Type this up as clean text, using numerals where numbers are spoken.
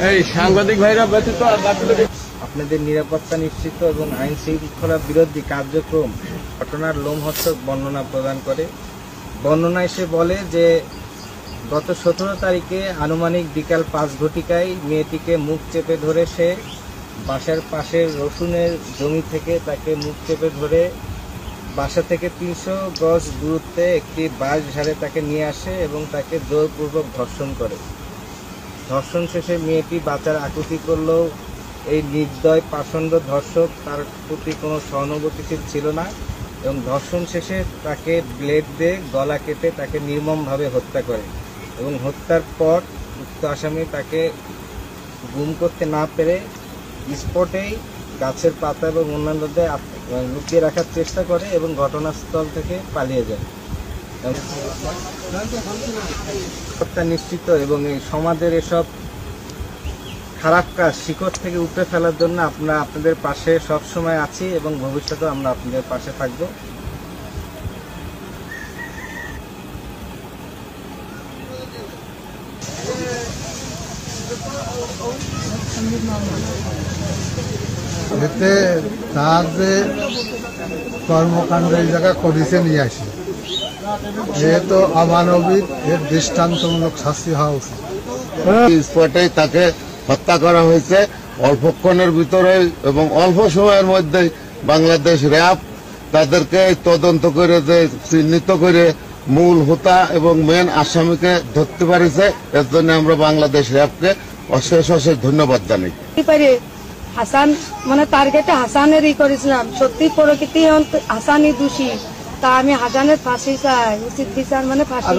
এই সাংবাদিক ভাইরা ব্যতীত আপনাদের নিরাপত্তা নিশ্চিত এবং আইন শৃঙ্খলা বিরোধী কার্যক্রম ঘটনার লোমহর্ষক বর্ণনা প্রদান করে। বর্ণনায় সে বলে যে গত 17 তারিখে আনুমানিক বিকাল 5 ঘটিকায় মেয়েটিকে মুখ চেপে ধরে সে বাসার পাশের রসুনের জমি থেকে তাকে মুখ চেপে ধরে বাসা থেকে 300 গজ দূরত্বে একটি বাঁশ ঝাড়ে তাকে নিয়ে আসে এবং তাকে জোরপূর্বক ধর্ষণ করে। ধর্ষণ শেষে মেয়েটি বাঁচার আকুতি করলেও এই নির্দয় পাষণ্ড ধর্ষক তার প্রতি কোনো সহানুভূতিশীল ছিল না এবং ধর্ষণ শেষে তাকে ব্লেড দিয়ে গলা কেটে তাকে নির্মমভাবে হত্যা করে এবং হত্যার পর উক্ত আসামি তাকে গুম করতে না পেরে স্পটেই গাছের পাতা এবং অন্যান্যদের লুকিয়ে রাখার চেষ্টা করে এবং ঘটনাস্থল থেকে পালিয়ে যায়। হত্যা নিশ্চিত এবং এই সমাজের এসব খারাপ কাজ শিকড় থেকে উপড়ে ফেলার জন্য আমরা আপনাদের পাশে সব সময় আছি এবং ভবিষ্যতেও আমরা আপনাদের পাশে থাকব। এতে তার যে কর্মকাণ্ড এই জায়গায় করেছে নিয়ে আসি যেহেতু অমানবিক এর দৃষ্টান্তমূলক শাস্তি হওয়া উচিত। স্পটেই তাকে হত্যা করা হয়েছে অল্পক্ষণের ভিতরে এবং অল্প সময়ের মধ্যেই বাংলাদেশ র্যাব তাদেরকে তদন্ত করে যে চিহ্নিত করে মূল হোতা এবং মেন আসামিকে ধরতে পারিছে। এর জন্য আমরা বাংলাদেশ র্যাবকে অশেষ অশেষ ধন্যবাদ জানাই। হাসান মানে টার্গেটে হাসানেরই করেছিলাম, সত্যি প্রকৃতি হাসানই দোষী, তা আমি হাসানের ফাঁসি চাই, উচিত বিচার মানে ফাঁসি।